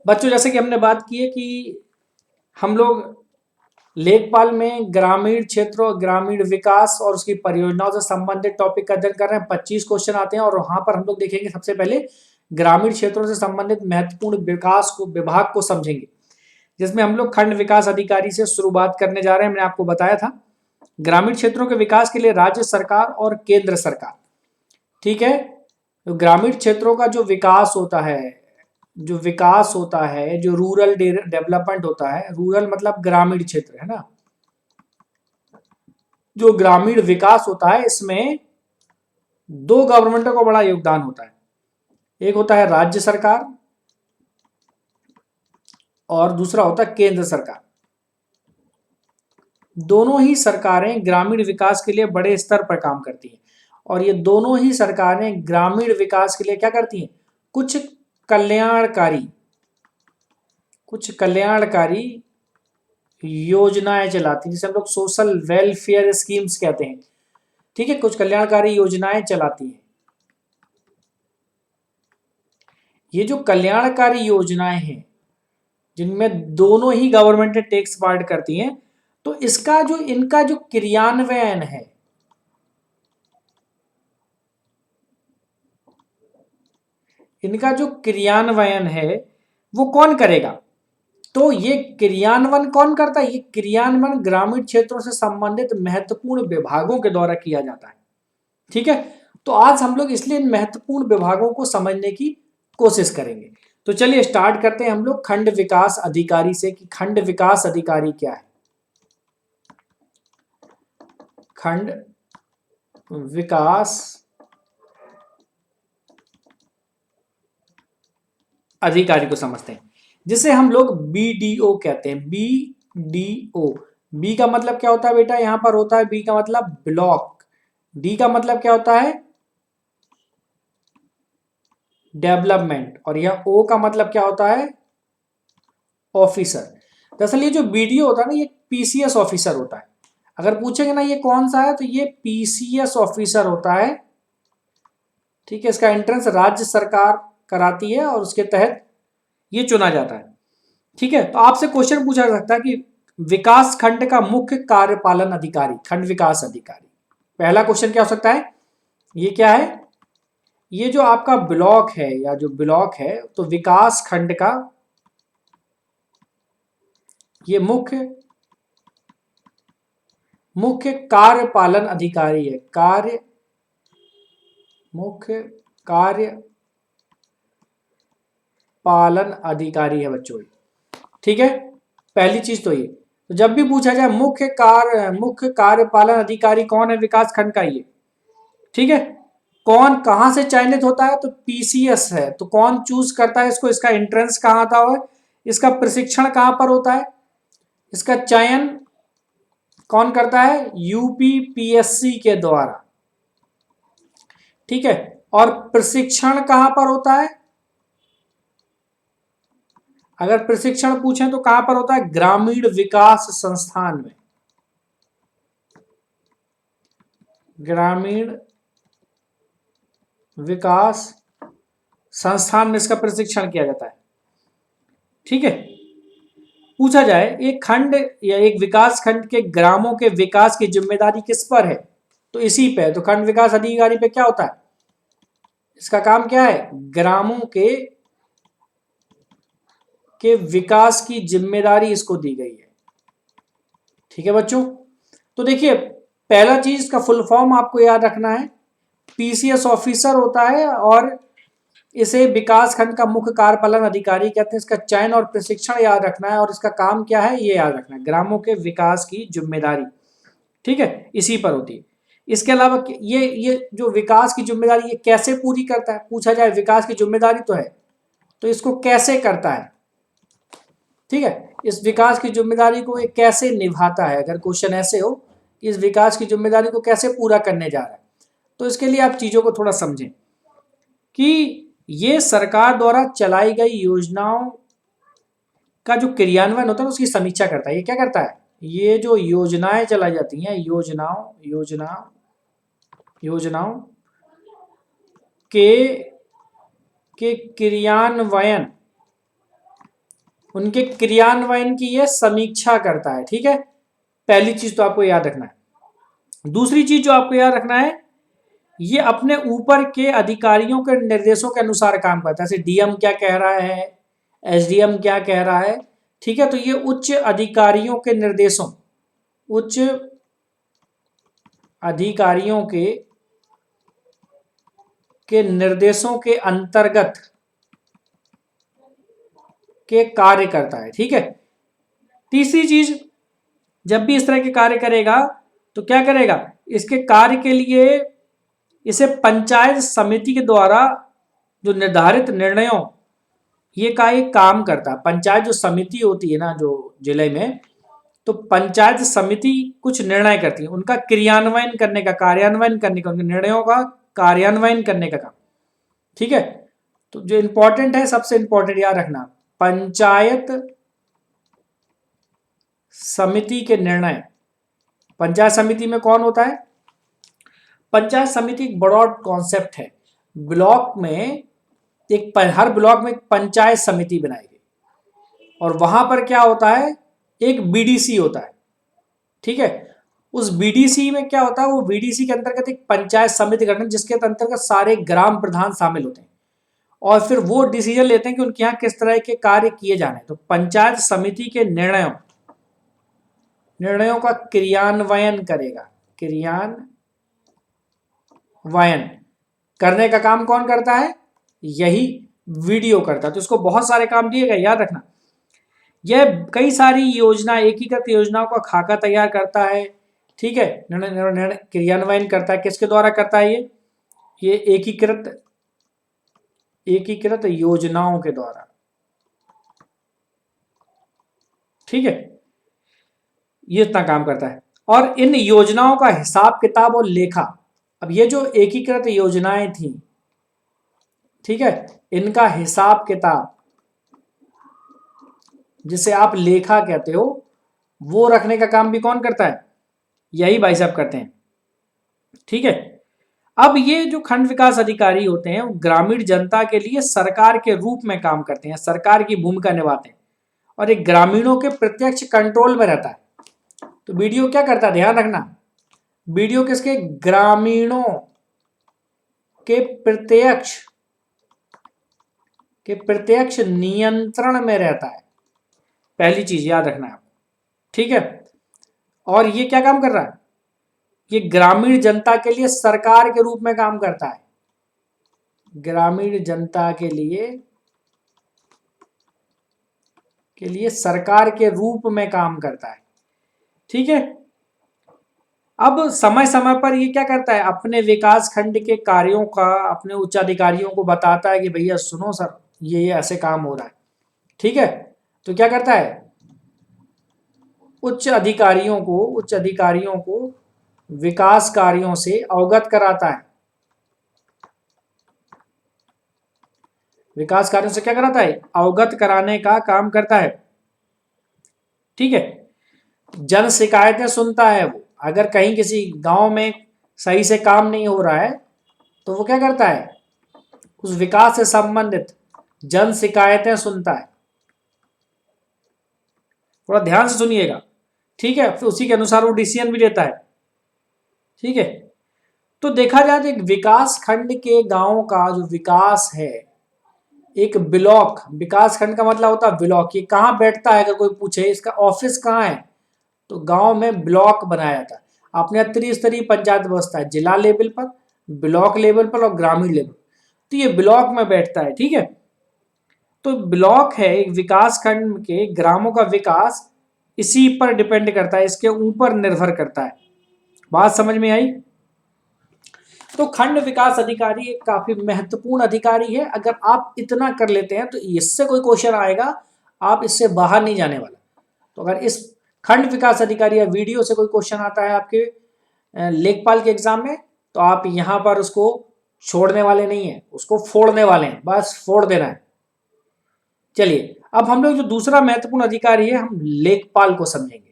बच्चों जैसे कि हमने बात की है कि हम लोग लेखपाल में ग्रामीण क्षेत्र और ग्रामीण विकास और उसकी परियोजनाओं से संबंधित टॉपिक का अध्ययन कर रहे हैं। 25 क्वेश्चन आते हैं और वहां पर हम लोग देखेंगे सबसे पहले ग्रामीण क्षेत्रों से संबंधित महत्वपूर्ण विकास को विभाग को समझेंगे, जिसमें हम लोग खंड विकास अधिकारी से शुरुआत करने जा रहे हैं। मैंने आपको बताया था ग्रामीण क्षेत्रों के विकास के लिए राज्य सरकार और केंद्र सरकार, ठीक है। तो ग्रामीण क्षेत्रों का जो विकास होता है, जो रूरल डेवलपमेंट होता है, रूरल मतलब ग्रामीण क्षेत्र है ना, जो ग्रामीण विकास होता है इसमें दो गवर्नमेंटों का बड़ा योगदान होता है। एक होता है राज्य सरकार और दूसरा होता है केंद्र सरकार। दोनों ही सरकारें ग्रामीण विकास के लिए बड़े स्तर पर काम करती हैं और ये दोनों ही सरकारें ग्रामीण विकास के लिए क्या करती हैं, कल्याणकारी कुछ कल्याणकारी योजनाएं चलाती हैं, जिसे हम लोग सोशल वेलफेयर स्कीम्स कहते हैं, ठीक है। कुछ कल्याणकारी योजनाएं चलाती हैं। ये जो कल्याणकारी योजनाएं हैं जिनमें दोनों ही गवर्नमेंट टेक्स पार्ट करती हैं, तो इनका जो क्रियान्वयन है, इनका जो क्रियान्वयन है वो कौन करेगा? तो ये क्रियान्वयन कौन करता है? ये क्रियान्वयन ग्रामीण क्षेत्रों से संबंधित महत्वपूर्ण विभागों के द्वारा किया जाता है, ठीक है। तो आज हम लोग इसलिए इन महत्वपूर्ण विभागों को समझने की कोशिश करेंगे। तो चलिए स्टार्ट करते हैं हम लोग खंड विकास अधिकारी से कि खंड विकास अधिकारी क्या है। खंड विकास अधिकारी को समझते हैं, जिसे हम लोग बीडीओ कहते हैं। बीडीओ, बी का मतलब क्या होता है बेटा? यहां पर होता है बी का मतलब ब्लॉक, डी का मतलब क्या होता है? डेवलपमेंट, और यह ओ का मतलब क्या होता है? ऑफिसर। दरअसल ये जो बीडीओ होता है ना, ये पीसीएस ऑफिसर होता है। अगर पूछेंगे ना ये कौन सा है, तो ये पीसीएस ऑफिसर होता है, ठीक है। इसका एंट्रेंस राज्य सरकार कराती है और उसके तहत ये चुना जाता है, ठीक है। तो आपसे क्वेश्चन पूछा जा सकता है कि विकास खंड का मुख्य कार्यपालन अधिकारी, खंड विकास अधिकारी, पहला क्वेश्चन क्या हो सकता है? ये क्या है? ये जो आपका ब्लॉक है या जो ब्लॉक है, तो विकास खंड का ये मुख्य कार्यपालन अधिकारी है। मुख्य कार्य पालन अधिकारी है बच्चों, ठीक है। पहली चीज तो ये, तो जब भी पूछा जाए मुख्य कार्यपालन अधिकारी कौन है विकास खंड का, ये ठीक है। कौन कहां से चयनित होता है? तो पीसीएस है। तो कौन चूज करता है इसको? इसका एंट्रेंस कहां आता है? इसका प्रशिक्षण कहां पर होता है? इसका चयन कौन करता है? यूपीपीएससी के द्वारा, ठीक है। और प्रशिक्षण कहां पर होता है? अगर प्रशिक्षण पूछें तो कहां पर होता है? ग्रामीण विकास संस्थान में, ग्रामीण विकास संस्थान में इसका प्रशिक्षण किया जाता है, ठीक है। पूछा जाए एक खंड या एक विकास खंड के ग्रामों के विकास की जिम्मेदारी किस पर है, तो इसी पे है। तो खंड विकास अधिकारी पे क्या होता है? इसका काम क्या है? ग्रामों के विकास की जिम्मेदारी इसको दी गई है, ठीक है बच्चों। तो देखिए पहला चीज का फुल फॉर्म आपको याद रखना है, पीसीएस ऑफिसर होता है और इसे विकास खंड का मुख्य कार्यपालन अधिकारी कहते हैं। इसका चयन और प्रशिक्षण याद रखना है और इसका काम क्या है ये याद रखना है, ग्रामों के विकास की जिम्मेदारी, ठीक है, इसी पर होती है। इसके अलावा ये जो विकास की जिम्मेदारी ये कैसे पूरी करता है? पूछा जाए विकास की जिम्मेदारी तो है, तो इसको कैसे करता है, ठीक है। इस विकास की जिम्मेदारी को ये कैसे निभाता है? अगर क्वेश्चन ऐसे हो, इस विकास की जिम्मेदारी को कैसे पूरा करने जा रहा है, तो इसके लिए आप चीजों को थोड़ा समझें कि ये सरकार द्वारा चलाई गई योजनाओं का जो क्रियान्वयन होता है उसकी समीक्षा करता है। ये क्या करता है? ये जो योजनाएं चलाई जाती हैं, योजनाओं के क्रियान्वयन उनके क्रियान्वयन की ये समीक्षा करता है। ठीक है, पहली चीज तो आपको याद रखना है। दूसरी चीज जो आपको याद रखना है, ये अपने ऊपर के अधिकारियों के निर्देशों के अनुसार काम करता है। जैसे डीएम क्या कह रहा है, एसडीएम क्या कह रहा है, ठीक है, तो ये उच्च अधिकारियों के निर्देशों, उच्च अधिकारियों के निर्देशों के अंतर्गत के कार्य करता है। ठीक है, तीसरी चीज, जब भी इस तरह के कार्य करेगा तो क्या करेगा, इसके कार्य के लिए इसे पंचायत समिति के द्वारा जो निर्धारित निर्णयों ये का एक काम करता है। पंचायत जो समिति होती है ना जो जिले में, तो पंचायत समिति कुछ निर्णय करती है, उनका क्रियान्वयन करने का, कार्यान्वयन करने का, उनके निर्णयों का कार्यान्वयन करने का काम। ठीक है, तो जो इंपॉर्टेंट है, सबसे इंपॉर्टेंट याद रखना, पंचायत समिति के निर्णय। पंचायत समिति में कौन होता है? पंचायत समिति एक ब्रॉड कॉन्सेप्ट है। ब्लॉक में हर ब्लॉक में एक पंचायत समिति बनाई गई और वहां पर क्या होता है, एक बीडीसी होता है। ठीक है, उस बीडीसी में क्या होता है, वो बीडीसी के अंतर्गत एक पंचायत समिति गठन, जिसके अंतर्गत सारे ग्राम प्रधान शामिल होते हैं और फिर वो डिसीजन लेते हैं कि उनके यहाँ किस तरह के कार्य किए जाने। तो पंचायत समिति के निर्णयों का क्रियान्वयन करेगा। क्रियान्वयन करने का काम कौन करता है? यही वीडियो करता है। तो इसको बहुत सारे काम दिए गए, याद रखना। यह कई सारी योजना, एकीकृत योजनाओं का खाका तैयार करता है। ठीक है, निर्णय क्रियान्वयन करता है। किसके द्वारा करता है? ये एकीकृत योजनाओं के द्वारा। ठीक है, ये इतना काम करता है। और इन योजनाओं का हिसाब किताब और लेखा, अब ये जो एकीकृत योजनाएं थी, ठीक है, इनका हिसाब किताब, जिसे आप लेखा कहते हो, वो रखने का काम भी कौन करता है? यही भाई साहब करते हैं। ठीक है, अब ये जो खंड विकास अधिकारी होते हैं वो ग्रामीण जनता के लिए सरकार के रूप में काम करते हैं, सरकार की भूमिका निभाते हैं और एक ग्रामीणों के प्रत्यक्ष कंट्रोल में रहता है। तो वीडियो क्या करता है, ध्यान रखना, वीडियो किसके? ग्रामीणों के प्रत्यक्ष नियंत्रण में रहता है। पहली चीज याद रखना है। ठीक है, और ये क्या काम कर रहा है? ये ग्रामीण जनता के लिए सरकार के रूप में काम करता है। ग्रामीण जनता के लिए सरकार के रूप में काम करता है। ठीक है, अब समय समय पर ये क्या करता है, अपने विकास खंड के कार्यों का अपने उच्च अधिकारियों को बताता है कि भैया सुनो सर, ये ऐसे काम हो रहा है। ठीक है, तो क्या करता है, उच्च अधिकारियों को विकास कार्यों से अवगत कराता है। विकास कार्यों से क्या कराता है? अवगत कराने का काम करता है। ठीक है, जन शिकायतें सुनता है वो। अगर कहीं किसी गांव में सही से काम नहीं हो रहा है तो वो क्या करता है, उस विकास से संबंधित जन शिकायतें सुनता है। थोड़ा ध्यान से सुनिएगा। ठीक है, फिर उसी के अनुसार वो डिसीजन भी लेता है। ठीक है, तो देखा जाए तो एक विकास खंड के गांव का जो विकास है, एक ब्लॉक, विकास खंड का मतलब होता है ब्लॉक। ये कहाँ बैठता है, अगर कोई पूछे इसका ऑफिस कहाँ है, तो गांव में ब्लॉक बनाया जाता है। अपने त्रिस्तरीय पंचायत व्यवस्था है, जिला लेवल पर, ब्लॉक लेवल पर और ग्रामीण लेवल, तो ये ब्लॉक में बैठता है। ठीक है, तो ब्लॉक है एक विकास खंड के ग्रामों का विकास इसी पर डिपेंड करता है, इसके ऊपर निर्भर करता है। बात समझ में आई? तो खंड विकास अधिकारी एक काफी महत्वपूर्ण अधिकारी है। अगर आप इतना कर लेते हैं तो इससे कोई क्वेश्चन आएगा, आप इससे बाहर नहीं जाने वाला। तो अगर इस खंड विकास अधिकारी या वीडियो से कोई क्वेश्चन आता है आपके लेखपाल के एग्जाम में, तो आप यहां पर उसको छोड़ने वाले नहीं है, उसको फोड़ने वाले हैं, बस फोड़ देना है। चलिए, अब हम लोग जो दूसरा महत्वपूर्ण अधिकारी है, हम लेखपाल को समझेंगे।